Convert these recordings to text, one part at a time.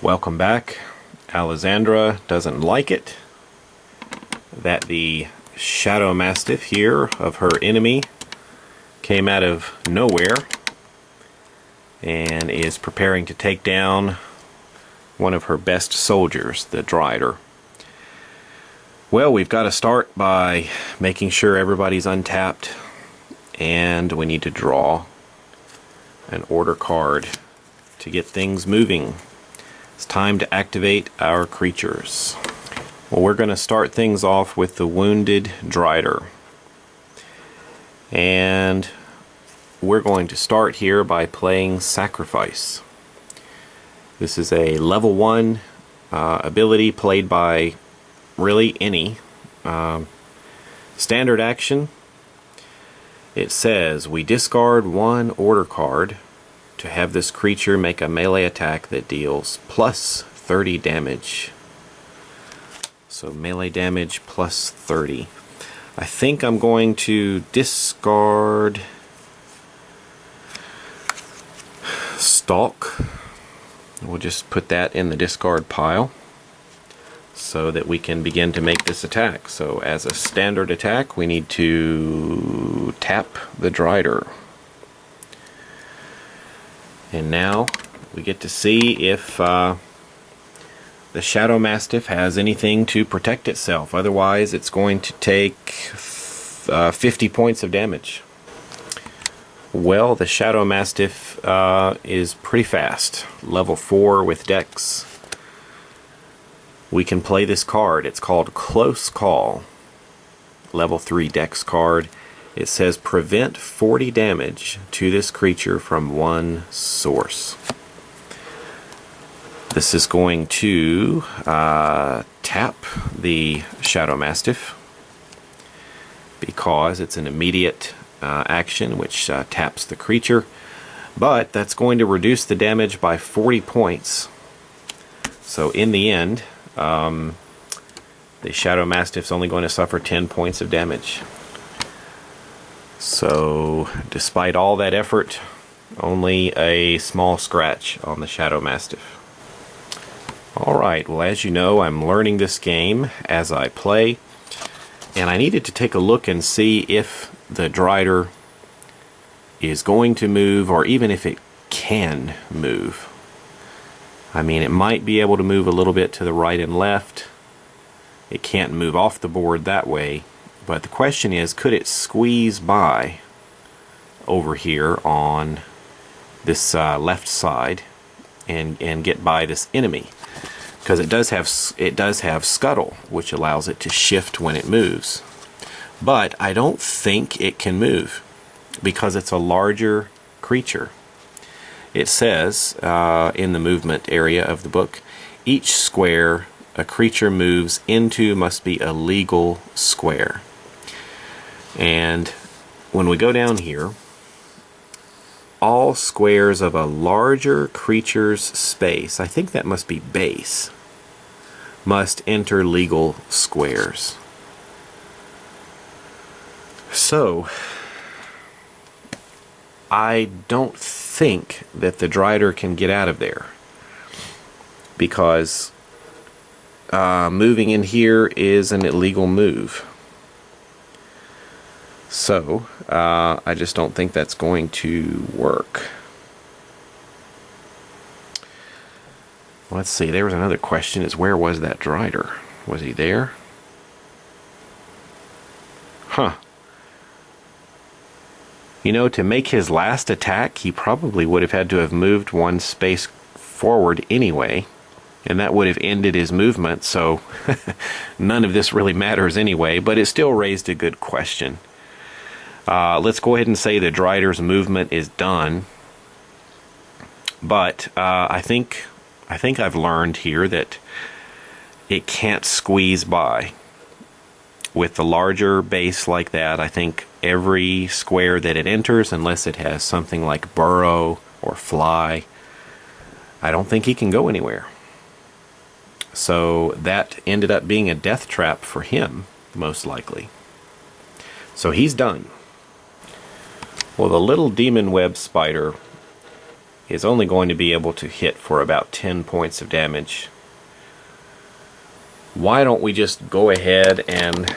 Welcome back. Alessandra doesn't like it that the Shadow Mastiff here of her enemy came out of nowhere and is preparing to take down one of her best soldiers, the Drider. Well, we've got to start by making sure everybody's untapped, and we need to draw an order card to get things moving. It's time to activate our creatures. Well, we're going to start things off with the Wounded Drider. And we're going to start here by playing Sacrifice. This is a level 1 ability played by really any. Standard action. It says we discard one order card to have this creature make a melee attack that deals plus 30 damage. So melee damage plus 30. I think I'm going to discard Stalk. We'll just put that in the discard pile so that we can begin to make this attack. So as a standard attack, we need to tap the Drider. And now we get to see if the Shadow Mastiff has anything to protect itself. Otherwise, it's going to take 50 points of damage. Well, the Shadow Mastiff is pretty fast. Level 4 with Dex. We can play this card. It's called Close Call. Level 3 Dex card. It says prevent 40 damage to this creature from one source. This is going to tap the Shadow Mastiff because it's an immediate action which taps the creature, but that's going to reduce the damage by 40 points. So in the end, the Shadow Mastiff's only going to suffer 10 points of damage. So, despite all that effort, only a small scratch on the Shadow Mastiff. Alright, well, as you know, I'm learning this game as I play, and I needed to take a look and see if the Drider is going to move, or even if it can move. I mean, it might be able to move a little bit to the right and left. It can't move off the board that way. But the question is, could it squeeze by over here on this left side and get by this enemy? Because it does have Scuttle, which allows it to shift when it moves. But I don't think it can move because it's a larger creature. It says in the movement area of the book, each square a creature moves into must be a legal square. And when we go down here, all squares of a larger creature's space, I think that must be base, must enter legal squares. So, I don't think that the Drider can get out of there, because moving in here is an illegal move. So, I just don't think that's going to work. Let's see, there was another question, is where was that Drider? Was he there? Huh. You know, to make his last attack, he probably would have had to have moved one space forward anyway, and that would have ended his movement, so none of this really matters anyway, but it still raised a good question. Let's go ahead and say the Drider's movement is done. But I think I've learned here that it can't squeeze by. With the larger base like that, I think every square that it enters, unless it has something like burrow or fly, I don't think he can go anywhere. So that ended up being a death trap for him, most likely. So he's done. Well, the little demon web spider is only going to be able to hit for about 10 points of damage. Why don't we just go ahead and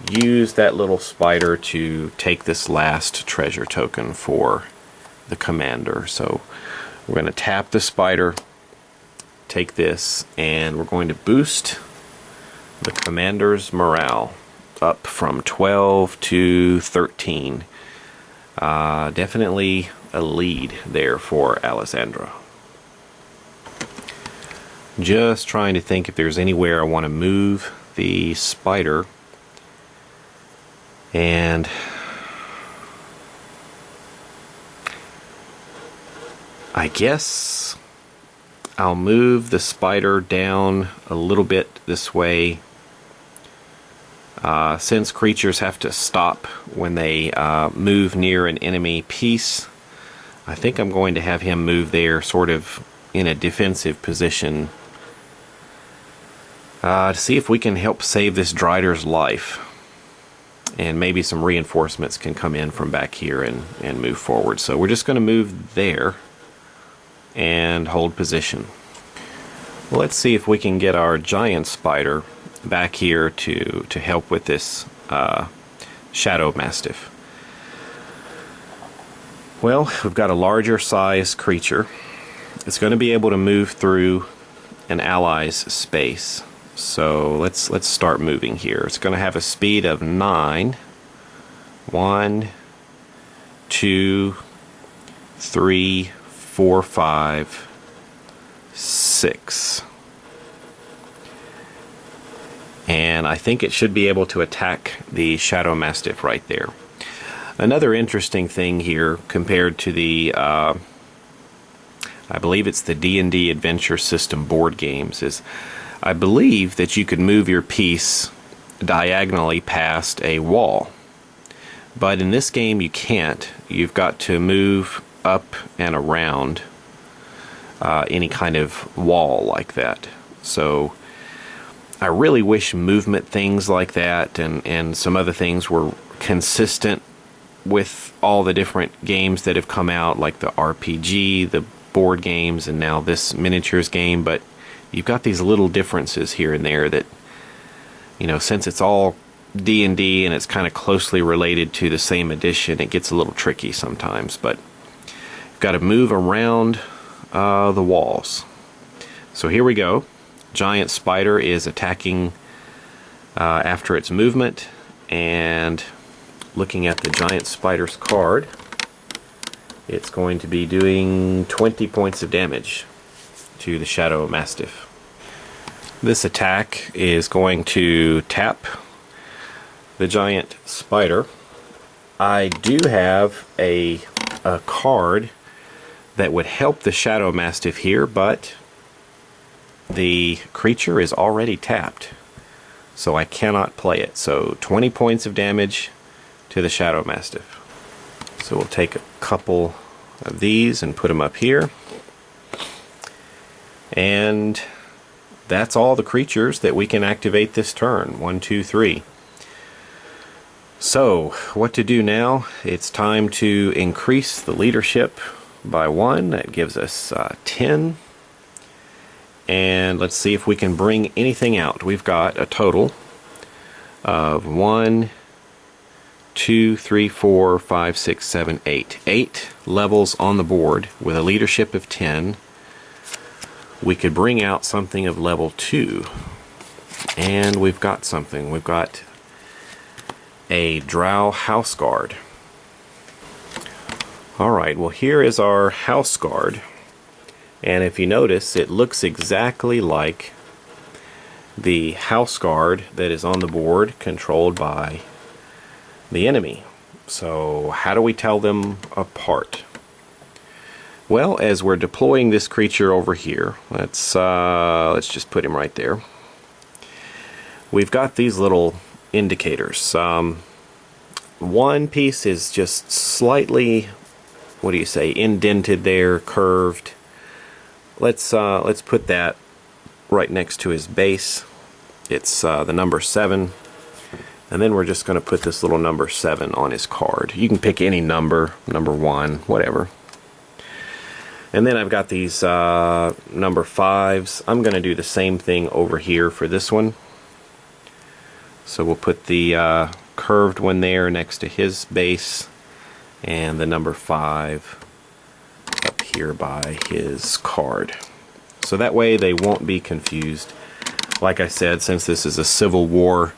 use that little spider to take this last treasure token for the commander. So we're going to tap the spider, take this, and we're going to boost the commander's morale up from 12 to 13. Definitely a lead there for Alessandra. Just trying to think if there's anywhere I want to move the spider. And I guess I'll move the spider down a little bit this way. Since creatures have to stop when they move near an enemy piece, I think I'm going to have him move there sort of in a defensive position to see if we can help save this Drider's life. And maybe some reinforcements can come in from back here and move forward. So we're just going to move there and hold position. Well, let's see if we can get our giant spider back here to help with this Shadow Mastiff. Well, we've got a larger size creature. It's going to be able to move through an ally's space. So let's start moving here. It's going to have a speed of 9. 1, 2, 3, 4, 5, 6. And I think it should be able to attack the Shadow Mastiff right there. Another interesting thing here compared to the I believe it's the D&D Adventure System board games is I believe that you could move your piece diagonally past a wall. But in this game you can't. You've got to move up and around any kind of wall like that. So I really wish movement things like that and some other things were consistent with all the different games that have come out, like the RPG, the board games, and now this miniatures game. But you've got these little differences here and there that, you know, since it's all D&D and it's kind of closely related to the same edition, it gets a little tricky sometimes. But you've got to move around the walls. So here we go. Giant spider is attacking after its movement, and looking at the giant spider's card, it's going to be doing 20 points of damage to the Shadow Mastiff. This attack is going to tap the giant spider. I do have a card that would help the Shadow Mastiff here, but the creature is already tapped, so I cannot play it. So 20 points of damage to the Shadow Mastiff. So we'll take a couple of these and put them up here. And that's all the creatures that we can activate this turn. 1, 2, 3. So what to do now? It's time to increase the leadership by 1. That gives us 10. And let's see if we can bring anything out. We've got a total of 1, 2, 3, 4, 5, 6, 7, 8. 8 levels on the board with a leadership of 10. We could bring out something of level 2. And we've got something. We've got a Drow House Guard. Alright, well here is our House Guard. And if you notice, it looks exactly like the House Guard that is on the board controlled by the enemy. So how do we tell them apart? Well, as we're deploying this creature over here, let's just put him right there. We've got these little indicators. One piece is just slightly, what do you say, indented there, curved. Let's put that right next to his base. It's the number 7. And then we're just going to put this little number 7 on his card. You can pick any number, number 1, whatever. And then I've got these number 5s. I'm going to do the same thing over here for this one. So we'll put the curved one there next to his base, and the number 5 up here by his card. So that way they won't be confused. Like I said, since this is a Civil War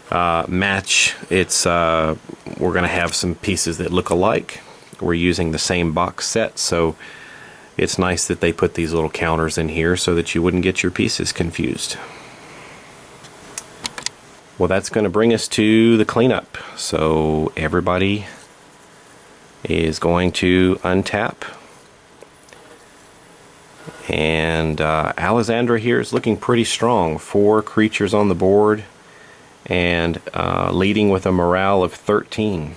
match, it's we're going to have some pieces that look alike. We're using the same box set, so it's nice that they put these little counters in here so that you wouldn't get your pieces confused. Well, that's going to bring us to the cleanup. So everybody is going to untap. And Alexandra here is looking pretty strong. 4 creatures on the board and leading with a morale of 13.